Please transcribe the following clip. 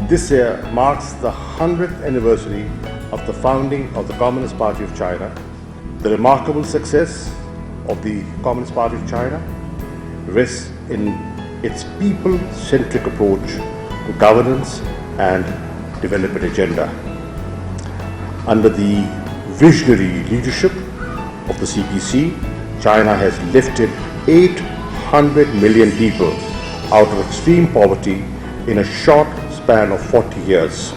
This year marks the 100th anniversary of the founding of the Communist Party of China. The remarkable success of the Communist Party of China rests in its people-centric approach to governance and development agenda. Under the visionary leadership of the CPC, China has lifted 800 million people out of extreme poverty in a short span of 40 years.